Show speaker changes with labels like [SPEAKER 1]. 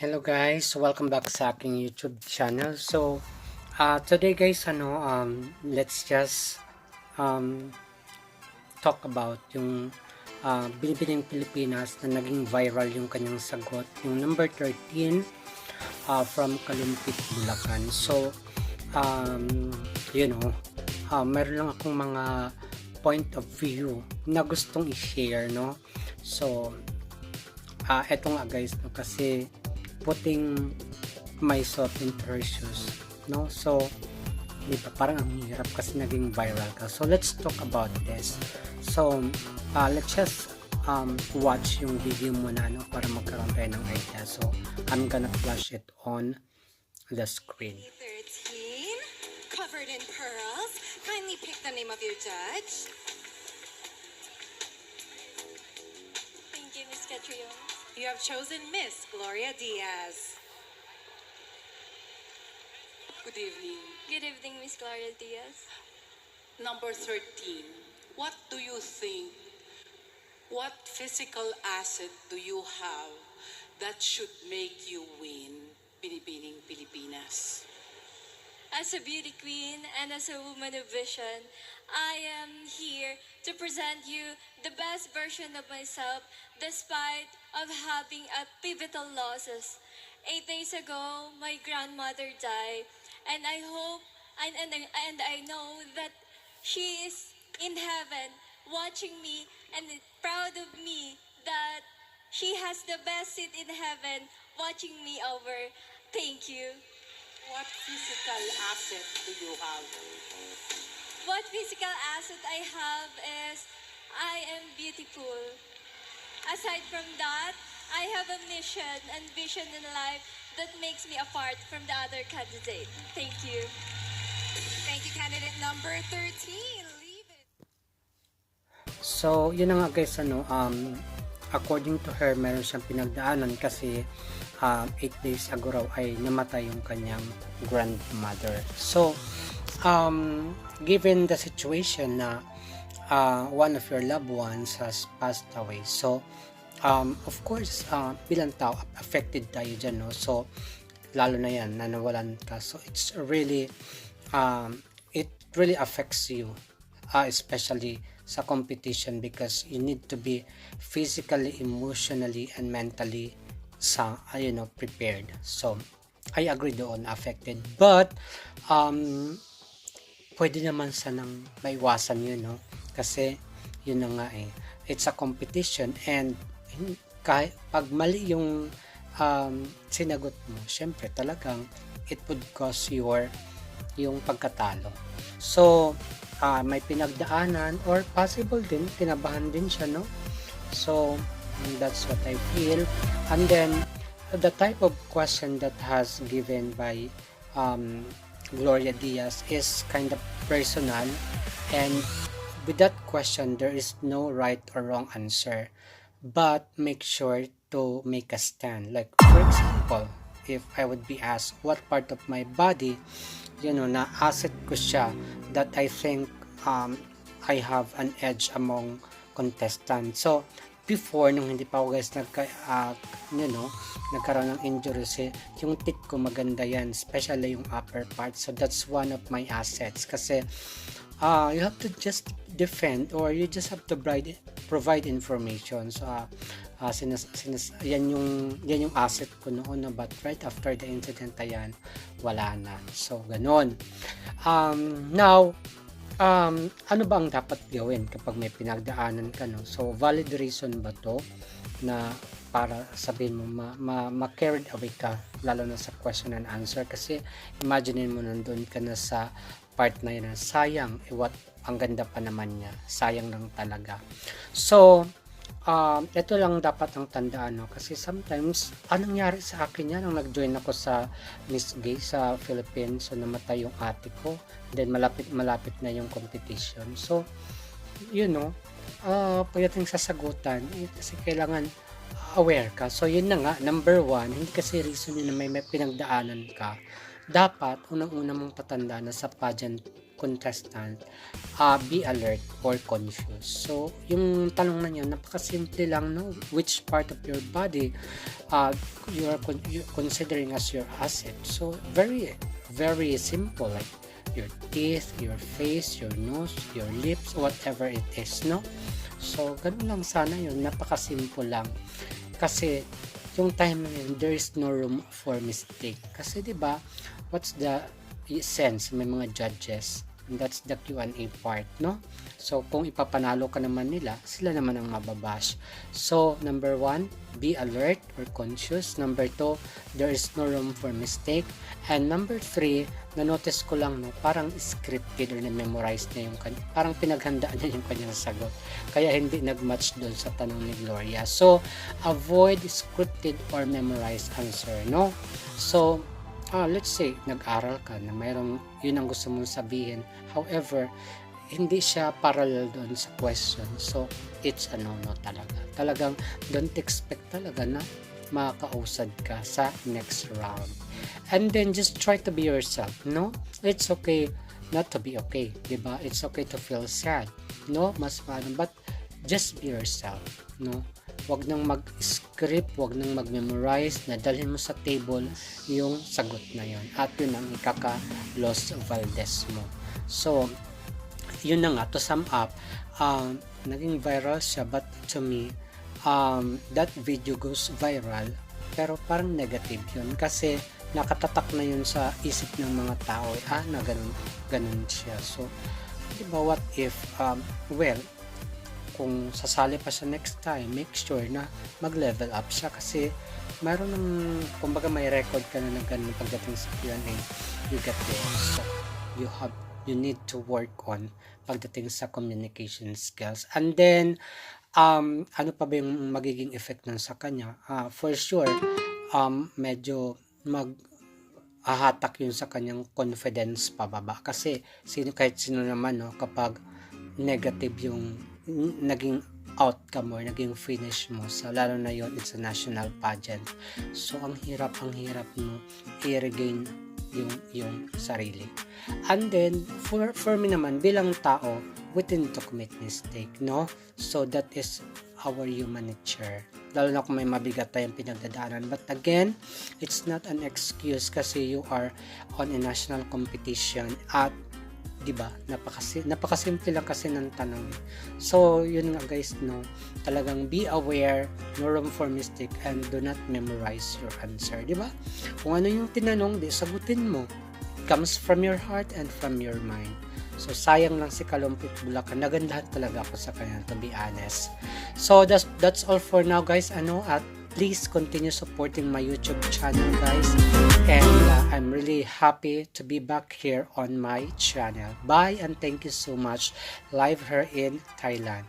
[SPEAKER 1] Hello guys, welcome back sa aking YouTube channel. So, today guys, let's just um, talk about yung Binibining Pilipinas na naging viral yung kanyang sagot, yung number 13 from Kalumpit, Bulacan. So, um, meron lang akong mga point of view na gustong i-share, no? So, eto nga guys, no, kasi putting myself into her shoes, no? So, di ba, parang ang hirap kasi naging viral ka. So, let's talk about this. So, let's just watch yung video muna, no, para magkaroon tayo ng idea. So, I'm gonna flash it on the screen.
[SPEAKER 2] 13, covered in pearls. Kindly pick the name of your judge.
[SPEAKER 3] Thank you, Miss Catriona.
[SPEAKER 2] You have chosen Miss Gloria Diaz.
[SPEAKER 4] Good evening.
[SPEAKER 3] Good evening, Miss Gloria Diaz.
[SPEAKER 4] Number 13. What do you think? What physical asset do you have that should make you win Binibining Pilipinas?
[SPEAKER 3] As a beauty queen and as a woman of vision, I am here to present you the best version of myself despite of having a pivotal losses. 8 days ago, my grandmother died, and I hope and I know that she is in heaven watching me and proud of me that she has the best seat in heaven watching me over. Thank you.
[SPEAKER 4] What physical asset do you have?
[SPEAKER 3] What physical asset I have is I am beautiful. Aside from that, I have a mission and vision in life that makes me apart from the other candidate. Thank you.
[SPEAKER 2] Thank you, candidate number 13. Leave it.
[SPEAKER 1] So, yun na nga guys, according to her, meron siyang pinagdaanan kasi 8 days ago raw ay namatay yung kanyang grandmother. So, given the situation na one of your loved ones has passed away, so of course, bilang tao, affected tayo dyan, no? So, lalo na yan, na nawalan ka. So, it's really, it really affects you, especially sa competition, because you need to be physically, emotionally, and mentally prepared. So, I agree doon, affected. But, pwede naman sanang maiwasan yun, no? Kasi, yun na nga it's a competition, and kahit pag mali yung sinagot mo, syempre talagang it would cause yung pagkatalo. So, may pinagdaanan, or possible din, kinabahan din siya, no? So, that's what I feel. And then, the type of question that has given by Gloria Diaz is kind of personal, and with that question, there is no right or wrong answer, but make sure to make a stand. Like, for example, if I would be asked what part of my body, na asset ko siya, that I think I have an edge among contestants. So, before, nung hindi pa ako guys nagkaroon ng injuries, yung tit ko maganda yan, especially yung upper part. So, that's one of my assets. Kasi, you have to just defend, or you just have to provide information. So, yan yung asset ko noon, no? But right after the incident, ayan, wala na. So, ganon. Now, ano ba ang dapat gawin kapag may pinagdaanan ka, no? So, valid reason ba to na para sabihin mo ma-carried away ka, lalo na sa question and answer? Kasi imagine mo nandun ka na sa part na yun, sayang, what, ang ganda pa naman niya, sayang lang talaga. So, ito lang dapat ang tandaan, no? Kasi sometimes, anong nangyari sa akin yan nung nag-join ako sa Miss Gay sa Philippines. So, namatay yung ate ko, then malapit na yung competition. So, pagdating sa sagutan, kasi kailangan aware ka. So, yun na nga, number 1, hindi kasi reason yun na may pinagdaanan ka. Dapat, unang-una mong tatanda na sa pageant contestant, be alert or confused. So, yung tanong na niya, napakasimple lang, no? Which part of your body you're considering as your asset? So, very, very simple, like your teeth, your face, your nose, your lips, whatever it is, no? So, ganun lang sana yun. Napakasimple lang. Kasi, yung time na yun, there is no room for mistake. Kasi, di ba, what's the sense? May mga judges. And that's the Q&A part, no? So, kung ipapanalo ka naman nila, sila naman ang mababash. So, number 1, be alert or conscious. Number 2, there is no room for mistake. And number 3, na-notice ko lang, no, parang scripted or na-memorize na yung parang pinaghandaan niya yung kanyang sagot. Kaya hindi nag-match doon sa tanong ni Gloria. So, avoid scripted or memorized answer, no? So, let's say, nag-aral ka na mayroong yun ang gusto mong sabihin. However, hindi siya parallel doon sa question. So, it's a no-no talaga. Talagang, don't expect talaga na makakausad ka sa next round. And then, just try to be yourself, no? It's okay not to be okay, diba? It's okay to feel sad, no? Mas paano, but just be yourself, no? Wag nang mag-script, wag nang mag-memorize, na dalhin mo sa table yung sagot na yon. At yun ang ikaka-Los Valdez mo. So, yun na nga, to sum up, naging viral siya, but to me, that video goes viral, pero parang negative yun, kasi nakatatak na yun sa isip ng mga tao, na ganun siya. So, di ba, what if, well, kung sasali pa siya next time, make sure na mag-level up siya, kasi mayroon ng, kumbaga may record ka na ganun pagdating sa Q&A, you get there. So, you need to work on pagdating sa communication skills. And then, ano pa ba yung magiging effect nun sa kanya? For sure, medyo hahatak yun sa kanyang confidence pababa. Kasi, kahit sino naman, no, kapag negative yung naging outcome or naging finish mo, so lalo na yon, it's a national pageant. So, ang hirap mo i-regain yung sarili. And then, for me naman, bilang tao, we tend to commit mistake, no? So, that is our human nature. Lalo na kung may mabigat tayong pinagdadaanan. But again, it's not an excuse kasi you are on a national competition at diba, napakasimple lang kasi ng tanong. So, yun nga guys, no, talagang be aware, no room for mistake, and do not memorize your answer, diba? Kung ano yung tinanong, di sagutin mo. It comes from your heart and from your mind. So, sayang lang si Kalumpit Bulacan. Nagandahan talaga ako sa kanya, to be honest. So, that's all for now, guys. At please continue supporting my YouTube channel, guys. And I'm really happy to be back here on my channel. Bye and thank you so much. Live here in Thailand.